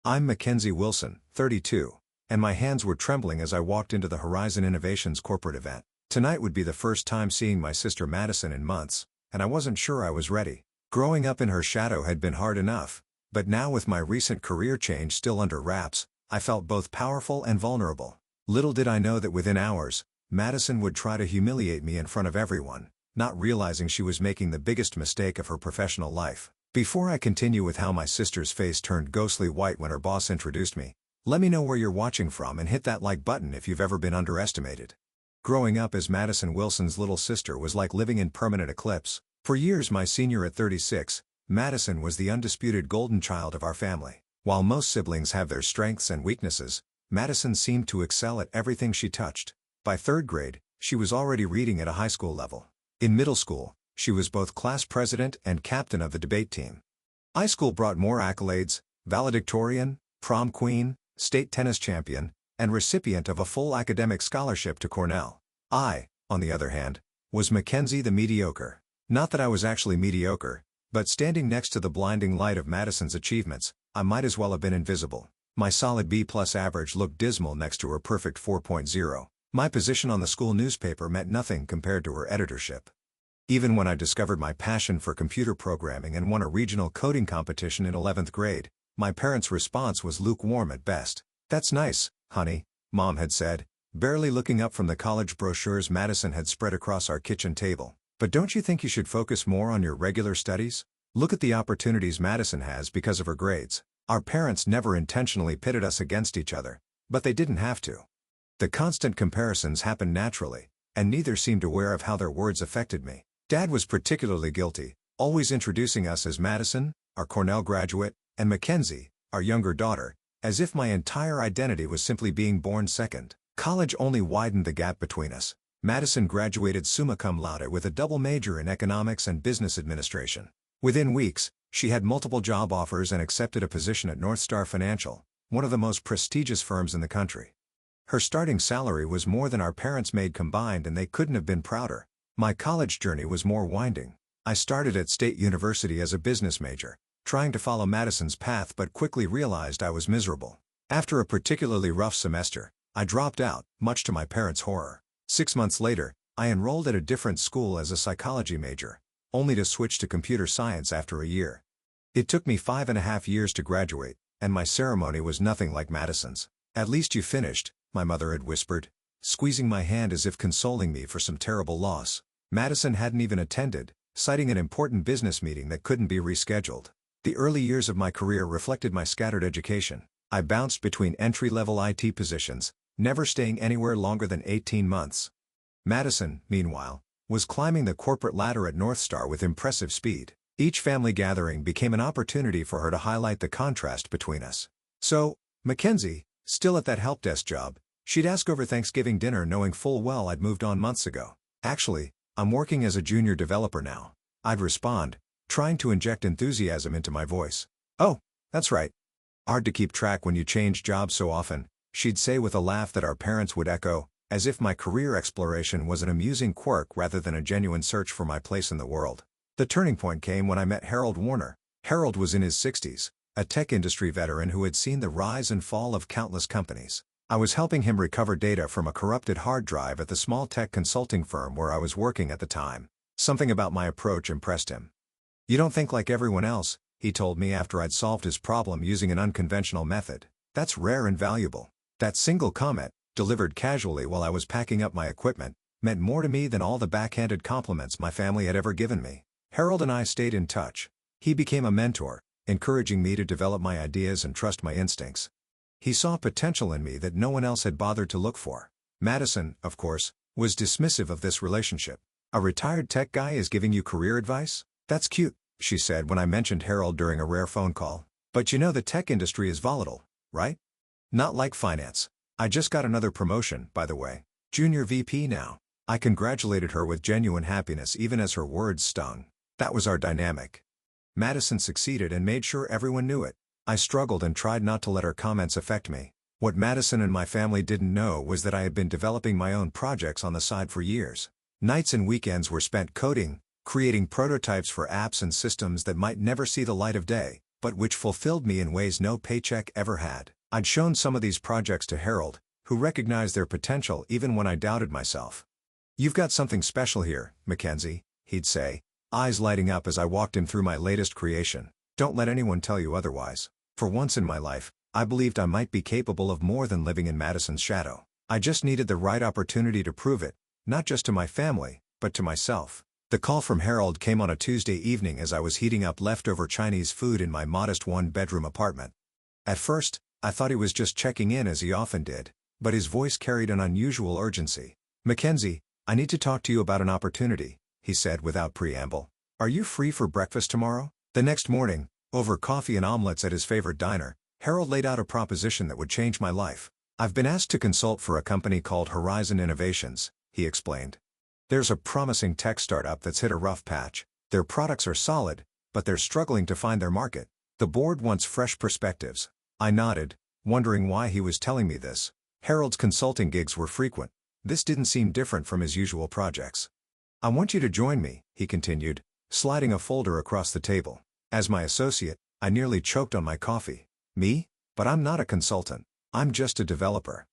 I'm Mackenzie Wilson, 32, and my hands were trembling as I walked into the Horizon Innovations corporate event. Tonight would be the first time seeing my sister Madison in months, and I wasn't sure I was ready. Growing up in her shadow had been hard enough, but now with my recent career change still under wraps, I felt both powerful and vulnerable. Little did I know that within hours, Madison would try to humiliate me in front of everyone, not realizing she was making the biggest mistake of her professional life. Before I continue with how my sister's face turned ghostly white when her boss introduced me, let me know where you're watching from and hit that like button if you've ever been underestimated. Growing up as Madison Wilson's little sister was like living in permanent eclipse. For years my senior at 36, Madison was the undisputed golden child of our family. While most siblings have their strengths and weaknesses, Madison seemed to excel at everything she touched. By third grade, she was already reading at a high school level. In middle school, she was both class president and captain of the debate team. High school brought more accolades: valedictorian, prom queen, state tennis champion, and recipient of a full academic scholarship to Cornell. I, on the other hand, was Mackenzie the mediocre. Not that I was actually mediocre, but standing next to the blinding light of Madison's achievements, I might as well have been invisible. My solid B+ average looked dismal next to her perfect 4.0. My position on the school newspaper meant nothing compared to her editorship. Even when I discovered my passion for computer programming and won a regional coding competition in 11th grade, my parents' response was lukewarm at best. "That's nice, honey," Mom had said, barely looking up from the college brochures Madison had spread across our kitchen table. "But don't you think you should focus more on your regular studies? Look at the opportunities Madison has because of her grades." Our parents never intentionally pitted us against each other, but they didn't have to. The constant comparisons happened naturally, and neither seemed aware of how their words affected me. Dad was particularly guilty, always introducing us as Madison, our Cornell graduate, and Mackenzie, our younger daughter, as if my entire identity was simply being born second. College only widened the gap between us. Madison graduated summa cum laude with a double major in economics and business administration. Within weeks, she had multiple job offers and accepted a position at North Star Financial, one of the most prestigious firms in the country. Her starting salary was more than our parents made combined, and they couldn't have been prouder. My college journey was more winding. I started at State University as a business major, trying to follow Madison's path, but quickly realized I was miserable. After a particularly rough semester, I dropped out, much to my parents' horror. 6 months later, I enrolled at a different school as a psychology major, only to switch to computer science after a year. It took me 5.5 years to graduate, and my ceremony was nothing like Madison's. "At least you finished," my mother had whispered, squeezing my hand as if consoling me for some terrible loss. Madison hadn't even attended, citing an important business meeting that couldn't be rescheduled. The early years of my career reflected my scattered education. I bounced between entry-level IT positions, never staying anywhere longer than 18 months. Madison, meanwhile, was climbing the corporate ladder at North Star with impressive speed. Each family gathering became an opportunity for her to highlight the contrast between us. So, Mackenzie, still at that help desk job, she'd ask over Thanksgiving dinner knowing full well I'd moved on months ago. "Actually, I'm working as a junior developer now," I'd respond, trying to inject enthusiasm into my voice. "Oh, that's right. Hard to keep track when you change jobs so often," she'd say with a laugh that our parents would echo, as if my career exploration was an amusing quirk rather than a genuine search for my place in the world. The turning point came when I met Harold Warner. Harold was in his 60s, a tech industry veteran who had seen the rise and fall of countless companies. I was helping him recover data from a corrupted hard drive at the small tech consulting firm where I was working at the time. Something about my approach impressed him. "You don't think like everyone else," he told me after I'd solved his problem using an unconventional method. "That's rare and valuable." That single comment, delivered casually while I was packing up my equipment, meant more to me than all the backhanded compliments my family had ever given me. Harold and I stayed in touch. He became a mentor, encouraging me to develop my ideas and trust my instincts. He saw potential in me that no one else had bothered to look for. Madison, of course, was dismissive of this relationship. "A retired tech guy is giving you career advice? That's cute," she said when I mentioned Harold during a rare phone call. "But you know the tech industry is volatile, right? Not like finance. I just got another promotion, by the way. Junior VP now." I congratulated her with genuine happiness even as her words stung. That was our dynamic. Madison succeeded and made sure everyone knew it. I struggled and tried not to let her comments affect me. What Madison and my family didn't know was that I had been developing my own projects on the side for years. Nights and weekends were spent coding, creating prototypes for apps and systems that might never see the light of day, but which fulfilled me in ways no paycheck ever had. I'd shown some of these projects to Harold, who recognized their potential even when I doubted myself. "You've got something special here, Mackenzie," he'd say, eyes lighting up as I walked him through my latest creation. "Don't let anyone tell you otherwise." For once in my life, I believed I might be capable of more than living in Madison's shadow. I just needed the right opportunity to prove it, not just to my family, but to myself. The call from Harold came on a Tuesday evening as I was heating up leftover Chinese food in my modest one-bedroom apartment. At first, I thought he was just checking in as he often did, but his voice carried an unusual urgency. "Mackenzie, I need to talk to you about an opportunity," he said without preamble. "Are you free for breakfast tomorrow?" The next morning, over coffee and omelets at his favorite diner, Harold laid out a proposition that would change my life. "I've been asked to consult for a company called Horizon Innovations," he explained. "There's a promising tech startup that's hit a rough patch. Their products are solid, but they're struggling to find their market. The board wants fresh perspectives." I nodded, wondering why he was telling me this. Harold's consulting gigs were frequent. This didn't seem different from his usual projects. "I want you to join me," he continued, sliding a folder across the table. As my associate, I nearly choked on my coffee. "Me? But I'm not a consultant. I'm just a developer."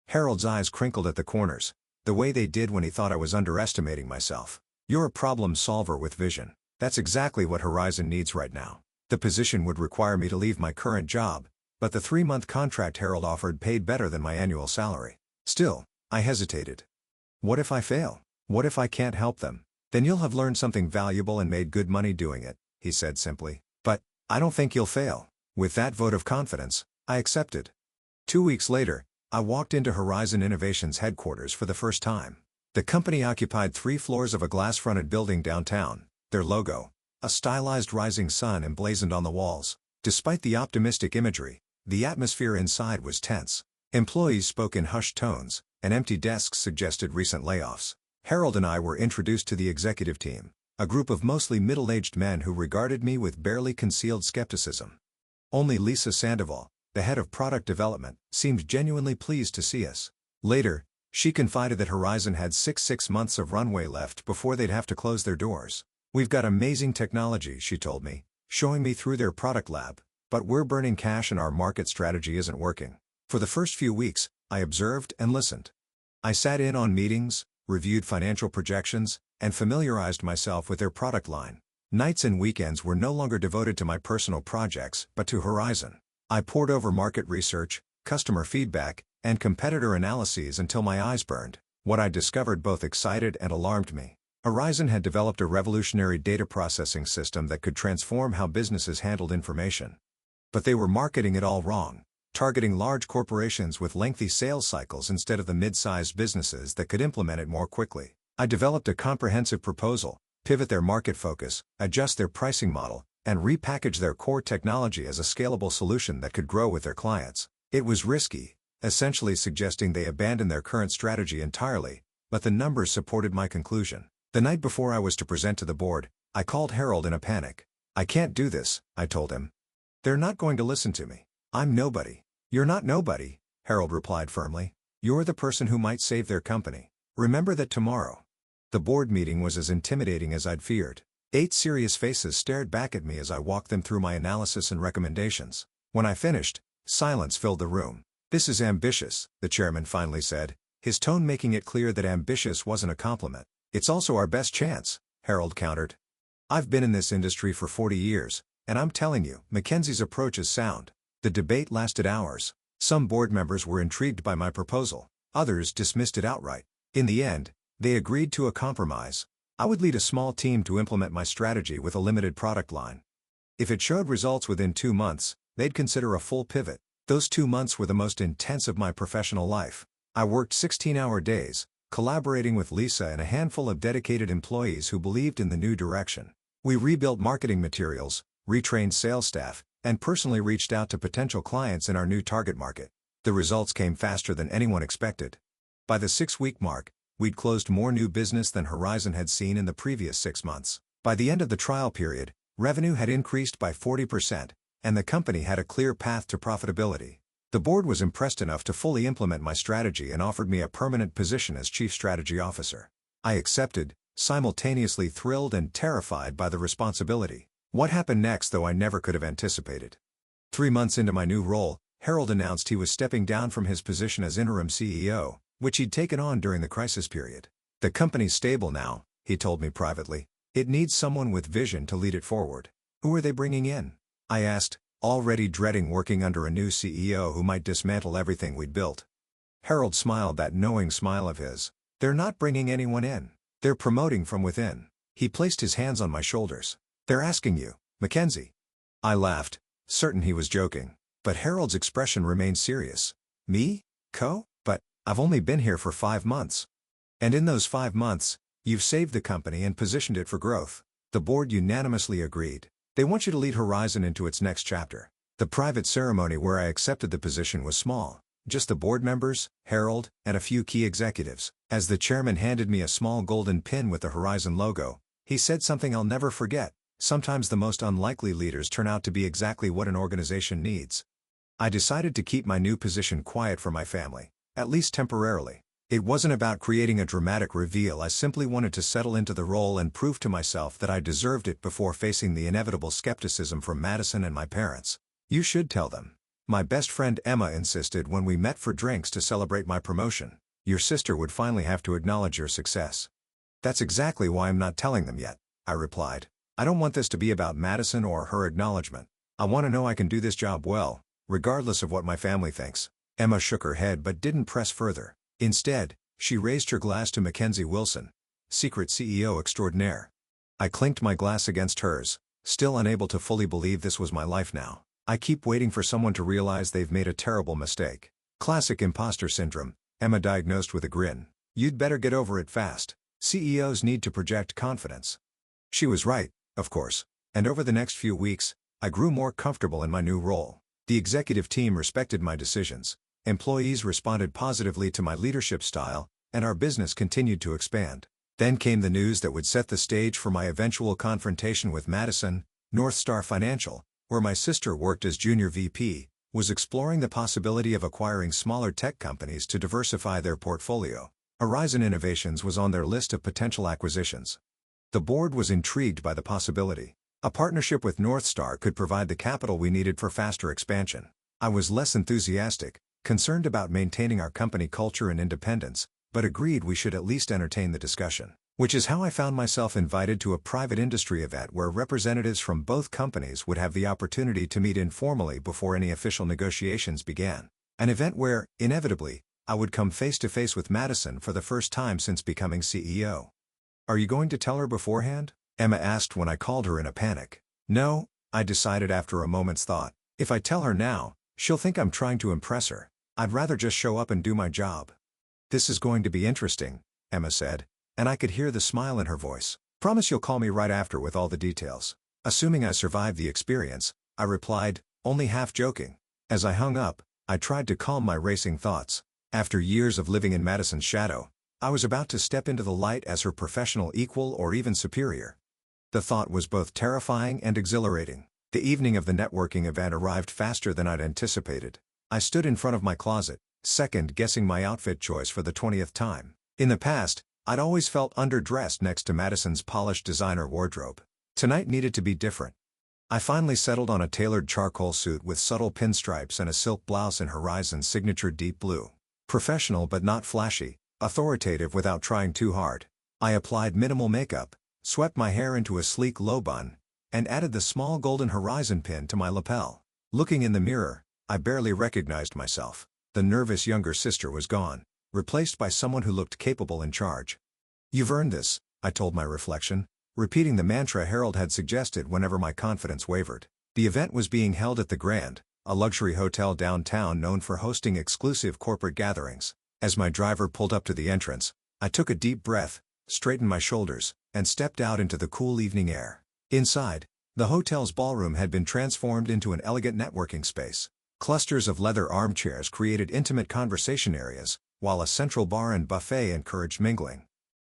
Harold's eyes crinkled at the corners, the way they did when he thought I was underestimating myself. "You're a problem solver with vision. That's exactly what Horizon needs right now." The position would require me to leave my current job, but the 3-month contract Harold offered paid better than my annual salary. Still, I hesitated. "What if I fail? What if I can't help them?" "Then you'll have learned something valuable and made good money doing it," he said simply. "But I don't think you'll fail." With that vote of confidence, I accepted. 2 weeks later, I walked into Horizon Innovations headquarters for the first time. The company occupied 3 floors of a glass-fronted building downtown, their logo, a stylized rising sun emblazoned on the walls. Despite the optimistic imagery, the atmosphere inside was tense. Employees spoke in hushed tones, and empty desks suggested recent layoffs. Harold and I were introduced to the executive team, a group of mostly middle-aged men who regarded me with barely concealed skepticism. Only Lisa Sandoval, the head of product development, seemed genuinely pleased to see us. Later, she confided that Horizon had 6 months of runway left before they'd have to close their doors. "We've got amazing technology," she told me, showing me through their product lab, "but we're burning cash and our market strategy isn't working." For the first few weeks, I observed and listened. I sat in on meetings, reviewed financial projections, and familiarized myself with their product line. Nights and weekends were no longer devoted to my personal projects, but to Horizon. I pored over market research, customer feedback, and competitor analyses until my eyes burned. What I discovered both excited and alarmed me. Horizon had developed a revolutionary data processing system that could transform how businesses handled information. But they were marketing it all wrong, targeting large corporations with lengthy sales cycles instead of the mid-sized businesses that could implement it more quickly. I developed a comprehensive proposal, pivot their market focus, adjust their pricing model, and repackage their core technology as a scalable solution that could grow with their clients. It was risky, essentially suggesting they abandon their current strategy entirely, but the numbers supported my conclusion. The night before I was to present to the board, I called Harold in a panic. "I can't do this," I told him. "They're not going to listen to me. I'm nobody." "You're not nobody," Harold replied firmly. "You're the person who might save their company. Remember that tomorrow." The board meeting was as intimidating as I'd feared. 8 serious faces stared back at me as I walked them through my analysis and recommendations. When I finished, silence filled the room. "This is ambitious," the chairman finally said, his tone making it clear that ambitious wasn't a compliment. "It's also our best chance," Harold countered. "I've been in this industry for 40 years, and I'm telling you, Mackenzie's approach is sound." The debate lasted hours. Some board members were intrigued by my proposal. Others dismissed it outright. In the end, they agreed to a compromise. I would lead a small team to implement my strategy with a limited product line. If it showed results within 2 months, they'd consider a full pivot. Those 2 months were the most intense of my professional life. I worked 16-hour days, collaborating with Lisa and a handful of dedicated employees who believed in the new direction. We rebuilt marketing materials, retrained sales staff, and personally reached out to potential clients in our new target market. The results came faster than anyone expected. By the 6-week mark, we'd closed more new business than Horizon had seen in the previous 6 months. By the end of the trial period, revenue had increased by 40%, and the company had a clear path to profitability. The board was impressed enough to fully implement my strategy and offered me a permanent position as Chief Strategy Officer. I accepted, simultaneously thrilled and terrified by the responsibility. What happened next, though, I never could have anticipated. 3 months into my new role, Harold announced he was stepping down from his position as interim CEO, which he'd taken on during the crisis period. The company's stable now, he told me privately. It needs someone with vision to lead it forward. Who are they bringing in? I asked, already dreading working under a new CEO who might dismantle everything we'd built. Harold smiled that knowing smile of his. They're not bringing anyone in. They're promoting from within. He placed his hands on my shoulders. They're asking you, Mackenzie. I laughed, certain he was joking. But Harold's expression remained serious. Me? But I've only been here for 5 months. And in those 5 months, you've saved the company and positioned it for growth. The board unanimously agreed. They want you to lead Horizon into its next chapter. The private ceremony where I accepted the position was small. Just the board members, Harold, and a few key executives. As the chairman handed me a small golden pin with the Horizon logo, he said something I'll never forget. Sometimes the most unlikely leaders turn out to be exactly what an organization needs. I decided to keep my new position quiet for my family, at least temporarily. It wasn't about creating a dramatic reveal. I simply wanted to settle into the role and prove to myself that I deserved it before facing the inevitable skepticism from Madison and my parents. You should tell them. My best friend Emma insisted when we met for drinks to celebrate my promotion. Your sister would finally have to acknowledge your success. That's exactly why I'm not telling them yet, I replied. I don't want this to be about Madison or her acknowledgement. I want to know I can do this job well, regardless of what my family thinks. Emma shook her head but didn't press further. Instead, she raised her glass to Mackenzie Wilson, secret CEO extraordinaire. I clinked my glass against hers, still unable to fully believe this was my life now. I keep waiting for someone to realize they've made a terrible mistake. Classic imposter syndrome, Emma diagnosed with a grin. You'd better get over it fast. CEOs need to project confidence. She was right, of course. And over the next few weeks, I grew more comfortable in my new role. The executive team respected my decisions. Employees responded positively to my leadership style, and our business continued to expand. Then came the news that would set the stage for my eventual confrontation with Madison. North Star Financial, where my sister worked as junior VP, was exploring the possibility of acquiring smaller tech companies to diversify their portfolio. Horizon Innovations was on their list of potential acquisitions. The board was intrigued by the possibility. A partnership with North Star could provide the capital we needed for faster expansion. I was less enthusiastic, concerned about maintaining our company culture and independence, but agreed we should at least entertain the discussion. Which is how I found myself invited to a private industry event where representatives from both companies would have the opportunity to meet informally before any official negotiations began. An event where, inevitably, I would come face to face with Madison for the first time since becoming CEO. Are you going to tell her beforehand? Emma asked when I called her in a panic. No, I decided after a moment's thought. If I tell her now, she'll think I'm trying to impress her. I'd rather just show up and do my job. This is going to be interesting, Emma said, and I could hear the smile in her voice. Promise you'll call me right after with all the details. Assuming I survived the experience, I replied, only half joking. As I hung up, I tried to calm my racing thoughts. After years of living in Madison's shadow, I was about to step into the light as her professional equal or even superior. The thought was both terrifying and exhilarating. The evening of the networking event arrived faster than I'd anticipated. I stood in front of my closet, second-guessing my outfit choice for the 20th time. In the past, I'd always felt underdressed next to Madison's polished designer wardrobe. Tonight needed to be different. I finally settled on a tailored charcoal suit with subtle pinstripes and a silk blouse in Horizon's signature deep blue. Professional but not flashy, authoritative without trying too hard. I applied minimal makeup, swept my hair into a sleek low bun, and added the small golden Horizon pin to my lapel. Looking in the mirror, I barely recognized myself. The nervous younger sister was gone, replaced by someone who looked capable and in charge. You've earned this, I told my reflection, repeating the mantra Harold had suggested whenever my confidence wavered. The event was being held at the Grand, a luxury hotel downtown known for hosting exclusive corporate gatherings. As my driver pulled up to the entrance, I took a deep breath, straightened my shoulders, and stepped out into the cool evening air. Inside, the hotel's ballroom had been transformed into an elegant networking space. Clusters of leather armchairs created intimate conversation areas, while a central bar and buffet encouraged mingling.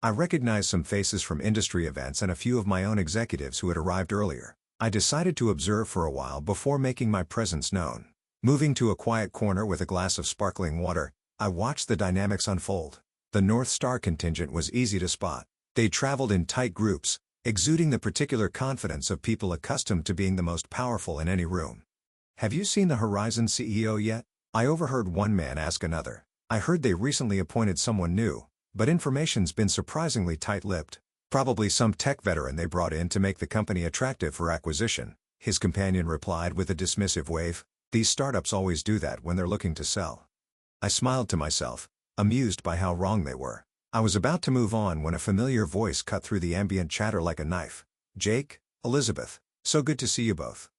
I recognized some faces from industry events and a few of my own executives who had arrived earlier. I decided to observe for a while before making my presence known. Moving to a quiet corner with a glass of sparkling water, I watched the dynamics unfold. The North Star contingent was easy to spot. They traveled in tight groups, exuding the particular confidence of people accustomed to being the most powerful in any room. "Have you seen the Horizon CEO yet?" I overheard one man ask another. "I heard they recently appointed someone new, but information's been surprisingly tight-lipped. Probably some tech veteran they brought in to make the company attractive for acquisition," his companion replied with a dismissive wave. "These startups always do that when they're looking to sell." I smiled to myself, amused by how wrong they were. I was about to move on when a familiar voice cut through the ambient chatter like a knife. "Jake, Elizabeth, so good to see you both."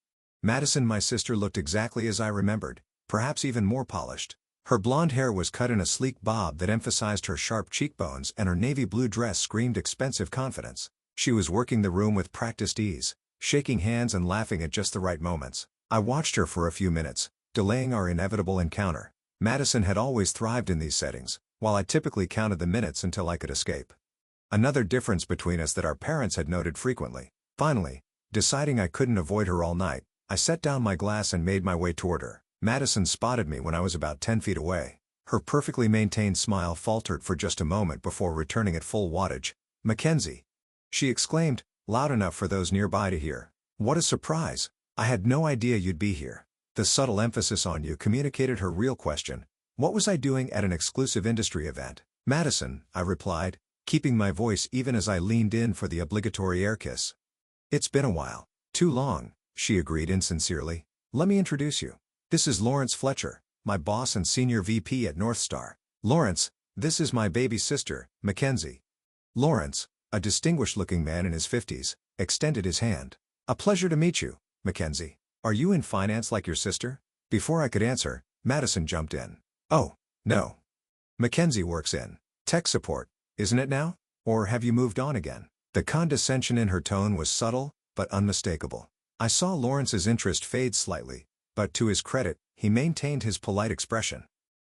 Madison, my sister, looked exactly as I remembered, perhaps even more polished. Her blonde hair was cut in a sleek bob that emphasized her sharp cheekbones, and her navy blue dress screamed expensive confidence. She was working the room with practiced ease, shaking hands and laughing at just the right moments. I watched her for a few minutes, delaying our inevitable encounter. Madison had always thrived in these settings, while I typically counted the minutes until I could escape. Another difference between us that our parents had noted frequently. Finally, deciding I couldn't avoid her all night, I set down my glass and made my way toward her. Madison spotted me when I was about 10 feet away. Her perfectly maintained smile faltered for just a moment before returning at full wattage. "Mackenzie!" she exclaimed, loud enough for those nearby to hear. "What a surprise! I had no idea you'd be here." The subtle emphasis on "you" communicated her real question. What was I doing at an exclusive industry event? "Madison," I replied, keeping my voice even as I leaned in for the obligatory air kiss. "It's been a while." "Too long," she agreed insincerely. "Let me introduce you. This is Lawrence Fletcher, my boss and senior VP at Northstar. Lawrence, this is my baby sister, Mackenzie." Lawrence, a distinguished-looking man in his 50s, extended his hand. "A pleasure to meet you, Mackenzie. Are you in finance like your sister?" Before I could answer, Madison jumped in. "Oh, no. Mackenzie works in tech support, isn't it now? Or have you moved on again?" The condescension in her tone was subtle, but unmistakable. I saw Lawrence's interest fade slightly, but to his credit, he maintained his polite expression.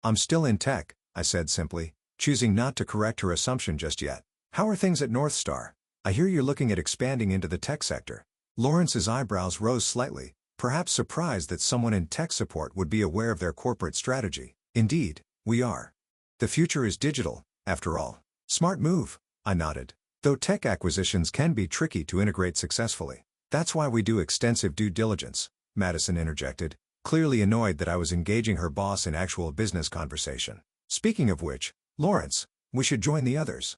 "I'm still in tech," I said simply, choosing not to correct her assumption just yet. "How are things at Northstar? I hear you're looking at expanding into the tech sector." Lawrence's eyebrows rose slightly, perhaps surprised that someone in tech support would be aware of their corporate strategy. "Indeed, we are. The future is digital, after all." "Smart move," I nodded. "Though tech acquisitions can be tricky to integrate successfully. That's why we do extensive due diligence," Madison interjected, clearly annoyed that I was engaging her boss in actual business conversation. "Speaking of which, Lawrence, we should join the others."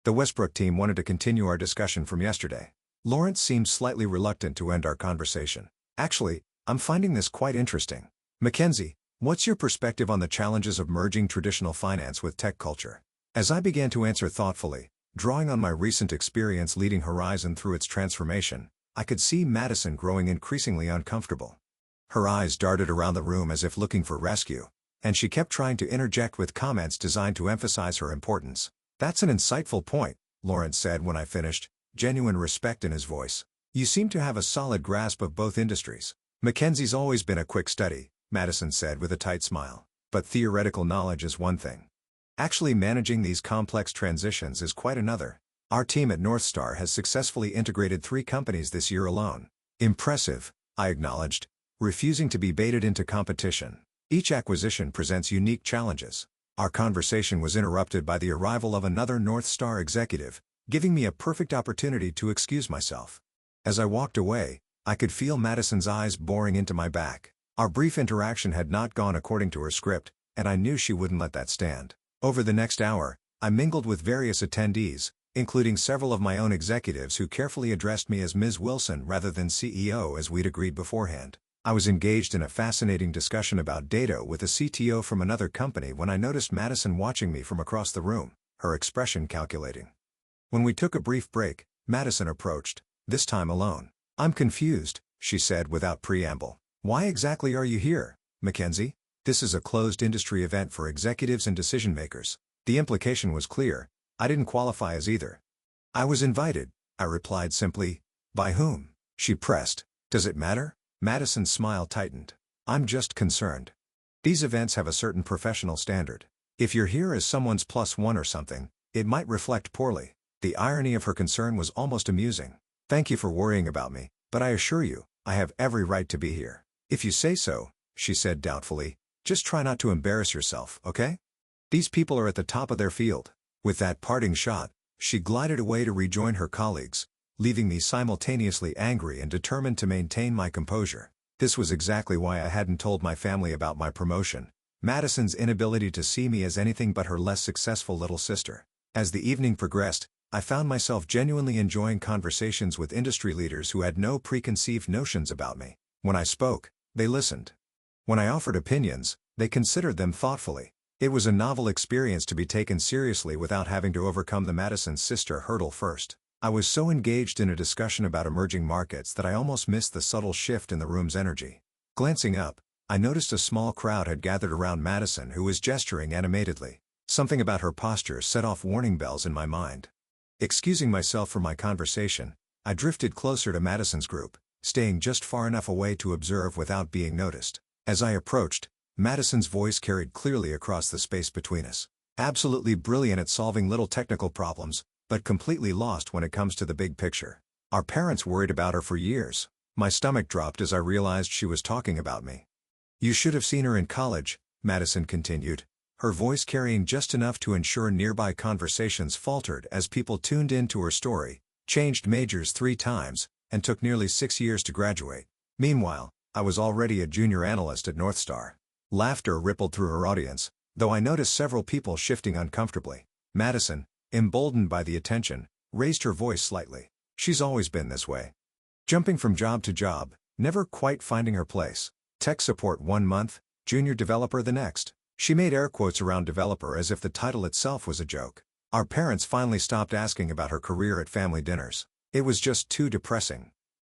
The Westbrook team wanted to continue our discussion from yesterday. Lawrence seemed slightly reluctant to end our conversation. "Actually, I'm finding this quite interesting. Mackenzie, what's your perspective on the challenges of merging traditional finance with tech culture?" As I began to answer thoughtfully, drawing on my recent experience leading Horizon through its transformation, I could see Madison growing increasingly uncomfortable. Her eyes darted around the room as if looking for rescue, and she kept trying to interject with comments designed to emphasize her importance. "That's an insightful point," Lawrence said when I finished, genuine respect in his voice. "You seem to have a solid grasp of both industries." "Mackenzie's always been a quick study," Madison said with a tight smile. "But theoretical knowledge is one thing. Actually managing these complex transitions is quite another. Our team at Northstar has successfully integrated 3 companies this year alone." "Impressive," I acknowledged, refusing to be baited into competition. "Each acquisition presents unique challenges." Our conversation was interrupted by the arrival of another Northstar executive, giving me a perfect opportunity to excuse myself. As I walked away, I could feel Madison's eyes boring into my back. Our brief interaction had not gone according to her script, and I knew she wouldn't let that stand. Over the next hour, I mingled with various attendees, including several of my own executives who carefully addressed me as Ms. Wilson rather than CEO as we'd agreed beforehand. I was engaged in a fascinating discussion about data with a CTO from another company when I noticed Madison watching me from across the room, her expression calculating. When we took a brief break, Madison approached, this time alone. "I'm confused," she said without preamble. "Why exactly are you here, Mackenzie? This is a closed industry event for executives and decision-makers." The implication was clear. I didn't qualify as either. "I was invited," I replied simply. "By whom?" she pressed. "Does it matter?" Madison's smile tightened. "I'm just concerned. These events have a certain professional standard. If you're here as someone's +1 or something, it might reflect poorly." The irony of her concern was almost amusing. "Thank you for worrying about me, but I assure you, I have every right to be here." "If you say so," she said doubtfully. "Just try not to embarrass yourself, okay? These people are at the top of their field." With that parting shot, she glided away to rejoin her colleagues, leaving me simultaneously angry and determined to maintain my composure. This was exactly why I hadn't told my family about my promotion: Madison's inability to see me as anything but her less successful little sister. As the evening progressed, I found myself genuinely enjoying conversations with industry leaders who had no preconceived notions about me. When I spoke, they listened. When I offered opinions, they considered them thoughtfully. It was a novel experience to be taken seriously without having to overcome the Madison's sister hurdle first. I was so engaged in a discussion about emerging markets that I almost missed the subtle shift in the room's energy. Glancing up, I noticed a small crowd had gathered around Madison, who was gesturing animatedly. Something about her posture set off warning bells in my mind. Excusing myself from my conversation, I drifted closer to Madison's group, staying just far enough away to observe without being noticed. As I approached, Madison's voice carried clearly across the space between us. Absolutely brilliant at solving little technical problems, but completely lost when it comes to the big picture. Our parents worried about her for years. My stomach dropped as I realized she was talking about me. "You should have seen her in college," Madison continued, her voice carrying just enough to ensure nearby conversations faltered as people tuned in to her story. "Changed majors 3 times, and took nearly 6 years to graduate. Meanwhile, I was already a junior analyst at Northstar." Laughter rippled through her audience, though I noticed several people shifting uncomfortably. Madison, emboldened by the attention, raised her voice slightly. "She's always been this way. Jumping from job to job, never quite finding her place. Tech support 1 month, junior developer the next." She made air quotes around developer as if the title itself was a joke. Our parents finally stopped asking about her career at family dinners. It was just too depressing.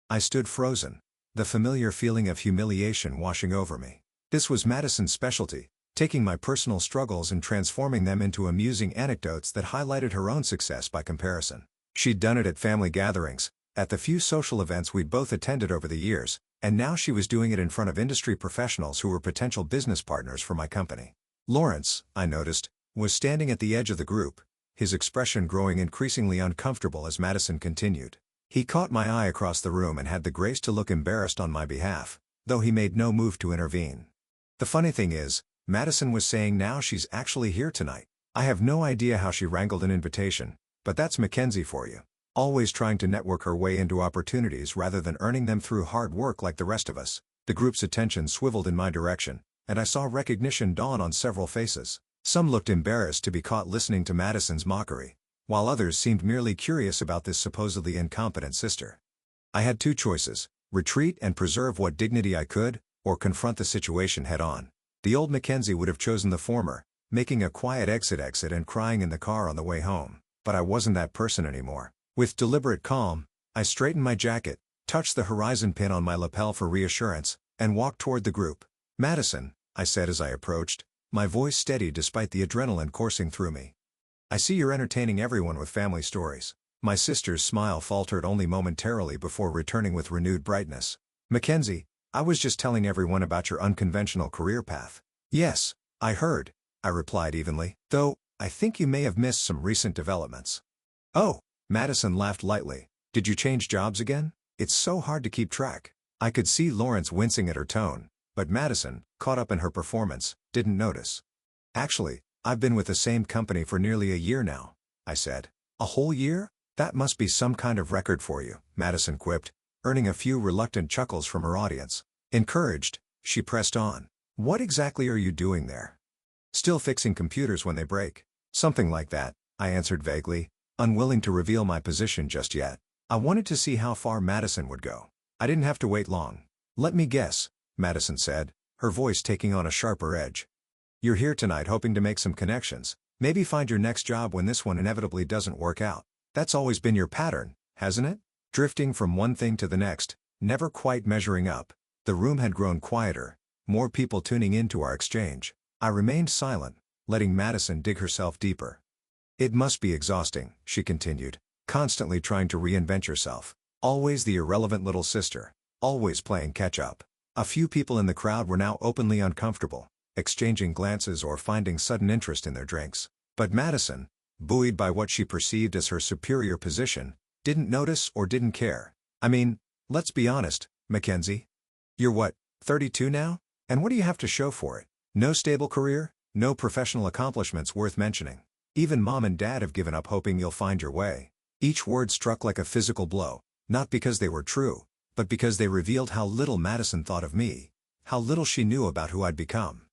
I stood frozen, the familiar feeling of humiliation washing over me. This was Madison's specialty, taking my personal struggles and transforming them into amusing anecdotes that highlighted her own success by comparison. She'd done it at family gatherings, at the few social events we'd both attended over the years, and now she was doing it in front of industry professionals who were potential business partners for my company. Lawrence, I noticed, was standing at the edge of the group, his expression growing increasingly uncomfortable as Madison continued. He caught my eye across the room and had the grace to look embarrassed on my behalf, though he made no move to intervene. "The funny thing is," Madison was saying, "now she's actually here tonight. I have no idea how she wrangled an invitation, but that's Mackenzie for you. Always trying to network her way into opportunities rather than earning them through hard work like the rest of us." The group's attention swiveled in my direction, and I saw recognition dawn on several faces. Some looked embarrassed to be caught listening to Madison's mockery, while others seemed merely curious about this supposedly incompetent sister. I had 2 choices: retreat and preserve what dignity I could, or confront the situation head-on. The old Mackenzie would have chosen the former, making a quiet exit and crying in the car on the way home. But I wasn't that person anymore. With deliberate calm, I straightened my jacket, touched the horizon pin on my lapel for reassurance, and walked toward the group. "Madison," I said as I approached, my voice steady despite the adrenaline coursing through me. "I see you're entertaining everyone with family stories." My sister's smile faltered only momentarily before returning with renewed brightness. "Mackenzie, I was just telling everyone about your unconventional career path." "Yes, I heard," I replied evenly, "though I think you may have missed some recent developments." "Oh," Madison laughed lightly, "did you change jobs again? It's so hard to keep track." I could see Lawrence wincing at her tone, but Madison, caught up in her performance, didn't notice. "Actually, I've been with the same company for nearly a year now," I said. "A whole year? That must be some kind of record for you," Madison quipped, earning a few reluctant chuckles from her audience. Encouraged, she pressed on. "What exactly are you doing there?" "Still fixing computers when they break." "Something like that," I answered vaguely, unwilling to reveal my position just yet. I wanted to see how far Madison would go. I didn't have to wait long. "Let me guess," Madison said, her voice taking on a sharper edge. "You're here tonight hoping to make some connections, maybe find your next job when this one inevitably doesn't work out. That's always been your pattern, hasn't it? Drifting from one thing to the next, never quite measuring up." The room had grown quieter, more people tuning into our exchange. I remained silent, letting Madison dig herself deeper. "It must be exhausting," she continued, "constantly trying to reinvent yourself. Always the irrelevant little sister, always playing catch-up." A few people in the crowd were now openly uncomfortable, exchanging glances or finding sudden interest in their drinks. But Madison, buoyed by what she perceived as her superior position, didn't notice or didn't care. "I mean, let's be honest, Mackenzie. You're what, 32 now? And what do you have to show for it? No stable career, no professional accomplishments worth mentioning. Even mom and dad have given up hoping you'll find your way." Each word struck like a physical blow, not because they were true, but because they revealed how little Madison thought of me, how little she knew about who I'd become.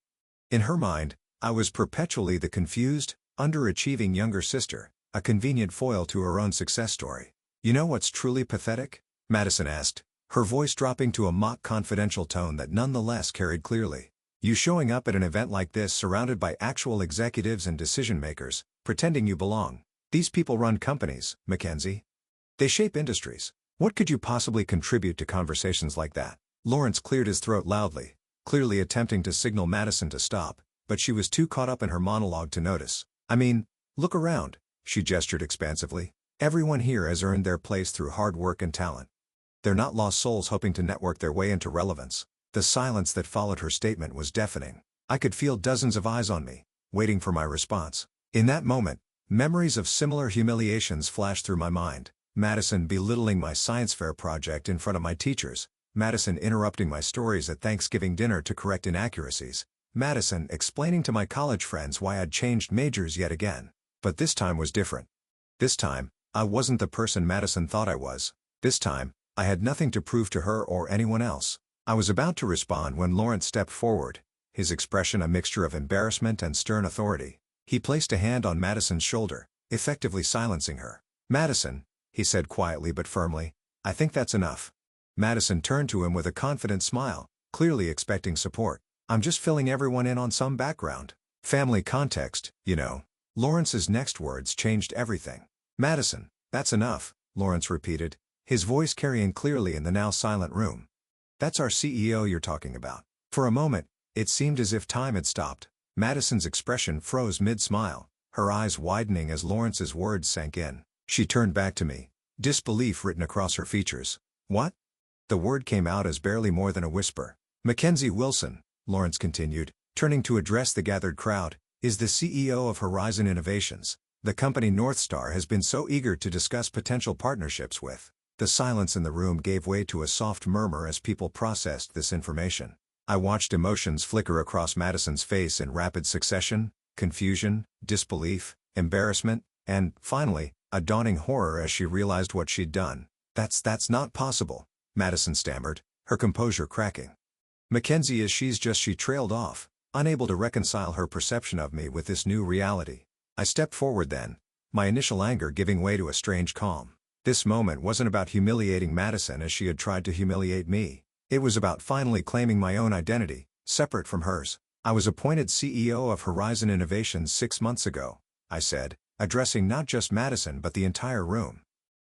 In her mind, I was perpetually the confused, underachieving younger sister, a convenient foil to her own success story. "You know what's truly pathetic?" Madison asked, her voice dropping to a mock confidential tone that nonetheless carried clearly. "You showing up at an event like this surrounded by actual executives and decision-makers, pretending you belong. These people run companies, Mackenzie. They shape industries. What could you possibly contribute to conversations like that?" Lawrence cleared his throat loudly, clearly attempting to signal Madison to stop, but she was too caught up in her monologue to notice. "I mean, look around," she gestured expansively. "Everyone here has earned their place through hard work and talent. They're not lost souls hoping to network their way into relevance." The silence that followed her statement was deafening. I could feel dozens of eyes on me, waiting for my response. In that moment, memories of similar humiliations flashed through my mind. Madison belittling my science fair project in front of my teachers, Madison interrupting my stories at Thanksgiving dinner to correct inaccuracies, Madison explaining to my college friends why I'd changed majors yet again. But this time was different. This time, I wasn't the person Madison thought I was. This time, I had nothing to prove to her or anyone else. I was about to respond when Lawrence stepped forward, his expression a mixture of embarrassment and stern authority. He placed a hand on Madison's shoulder, effectively silencing her. "Madison," he said quietly but firmly, "I think that's enough." Madison turned to him with a confident smile, clearly expecting support. "I'm just filling everyone in on some background. Family context, you know." Lawrence's next words changed everything. "Madison, that's enough," Lawrence repeated, his voice carrying clearly in the now silent room. "That's our CEO you're talking about." For a moment, it seemed as if time had stopped. Madison's expression froze mid-smile, her eyes widening as Lawrence's words sank in. She turned back to me, disbelief written across her features. "What?" The word came out as barely more than a whisper. "Mackenzie Wilson," Lawrence continued, turning to address the gathered crowd, "is the CEO of Horizon Innovations, the company Northstar has been so eager to discuss potential partnerships with." The silence in the room gave way to a soft murmur as people processed this information. I watched emotions flicker across Madison's face in rapid succession: confusion, disbelief, embarrassment, and, finally, a dawning horror as she realized what she'd done. That's not possible," Madison stammered, her composure cracking. "Mackenzie she trailed off, unable to reconcile her perception of me with this new reality. I stepped forward then, my initial anger giving way to a strange calm. This moment wasn't about humiliating Madison as she had tried to humiliate me. It was about finally claiming my own identity, separate from hers. "I was appointed CEO of Horizon Innovations 6 months ago," I said, addressing not just Madison but the entire room.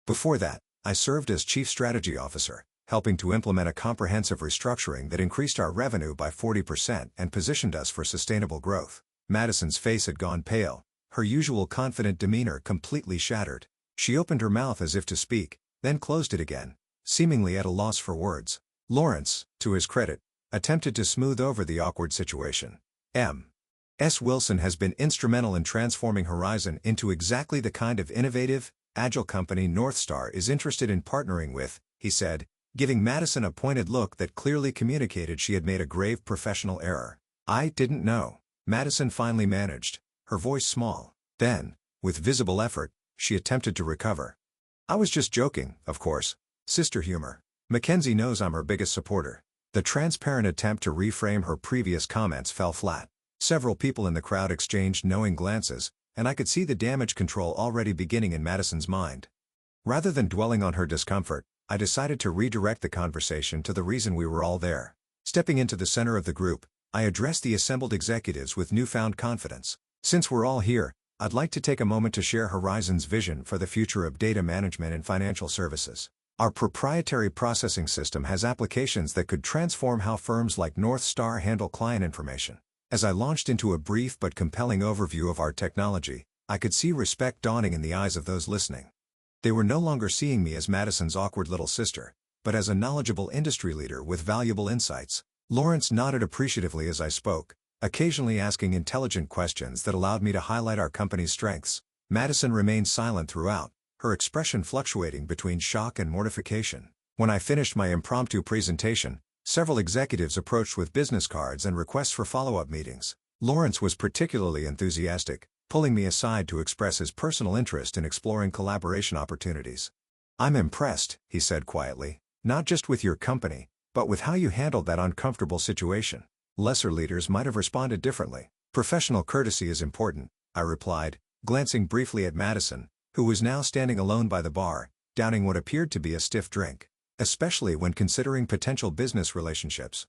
"Before that, I served as Chief Strategy Officer, helping to implement a comprehensive restructuring that increased our revenue by 40% and positioned us for sustainable growth." Madison's face had gone pale, her usual confident demeanor completely shattered. She opened her mouth as if to speak, then closed it again, seemingly at a loss for words. Lawrence, to his credit, attempted to smooth over the awkward situation. "M.S. Wilson has been instrumental in transforming Horizon into exactly the kind of innovative, agile company Northstar is interested in partnering with," he said, giving Madison a pointed look that clearly communicated she had made a grave professional error. "I didn't know," Madison finally managed, her voice small. Then, with visible effort, she attempted to recover. "I was just joking, of course. Sister humor. Mackenzie knows I'm her biggest supporter." The transparent attempt to reframe her previous comments fell flat. Several people in the crowd exchanged knowing glances, and I could see the damage control already beginning in Madison's mind. Rather than dwelling on her discomfort, I decided to redirect the conversation to the reason we were all there. Stepping into the center of the group, I addressed the assembled executives with newfound confidence. "Since we're all here, I'd like to take a moment to share Horizon's vision for the future of data management in financial services. Our proprietary processing system has applications that could transform how firms like Northstar handle client information." As I launched into a brief but compelling overview of our technology, I could see respect dawning in the eyes of those listening. They were no longer seeing me as Madison's awkward little sister, but as a knowledgeable industry leader with valuable insights. Lawrence nodded appreciatively as I spoke, occasionally asking intelligent questions that allowed me to highlight our company's strengths. Madison remained silent throughout, her expression fluctuating between shock and mortification. When I finished my impromptu presentation, several executives approached with business cards and requests for follow-up meetings. Lawrence was particularly enthusiastic, pulling me aside to express his personal interest in exploring collaboration opportunities. "I'm impressed," he said quietly, "not just with your company, but with how you handled that uncomfortable situation. Lesser leaders might have responded differently." "Professional courtesy is important," I replied, glancing briefly at Madison, who was now standing alone by the bar, downing what appeared to be a stiff drink. "Especially when considering potential business relationships."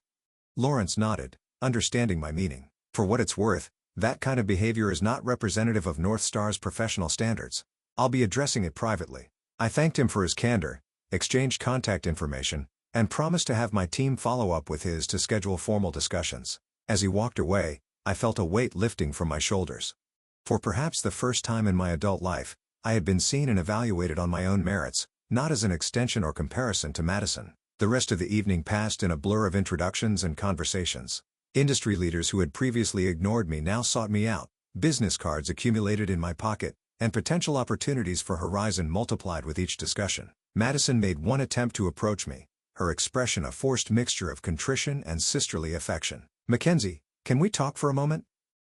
Lawrence nodded, understanding my meaning. "For what it's worth, that kind of behavior is not representative of North Star's professional standards. I'll be addressing it privately." I thanked him for his candor, exchanged contact information, and promised to have my team follow up with his to schedule formal discussions. As he walked away, I felt a weight lifting from my shoulders. For perhaps the first time in my adult life, I had been seen and evaluated on my own merits, not as an extension or comparison to Madison. The rest of the evening passed in a blur of introductions and conversations. Industry leaders who had previously ignored me now sought me out, business cards accumulated in my pocket, and potential opportunities for Horizon multiplied with each discussion. Madison made one attempt to approach me, her expression a forced mixture of contrition and sisterly affection. "Mackenzie, can we talk for a moment?"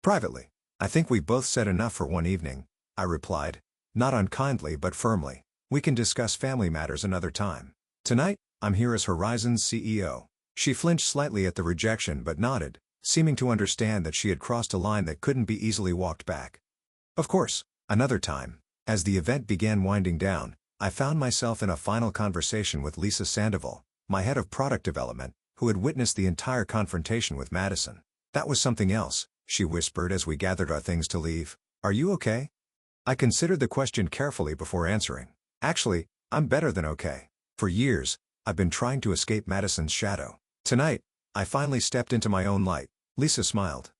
"Privately. I think we've both said enough for one evening," I replied, not unkindly but firmly. "We can discuss family matters another time. Tonight, I'm here as Horizon's CEO." She flinched slightly at the rejection but nodded, seeming to understand that she had crossed a line that couldn't be easily walked back. "Of course, another time." As the event began winding down, I found myself in a final conversation with Lisa Sandoval, my head of product development, who had witnessed the entire confrontation with Madison. "That was something else," she whispered as we gathered our things to leave. "Are you okay?" I considered the question carefully before answering. "Actually, I'm better than okay. For years, I've been trying to escape Madison's shadow. Tonight, I finally stepped into my own light." Lisa smiled.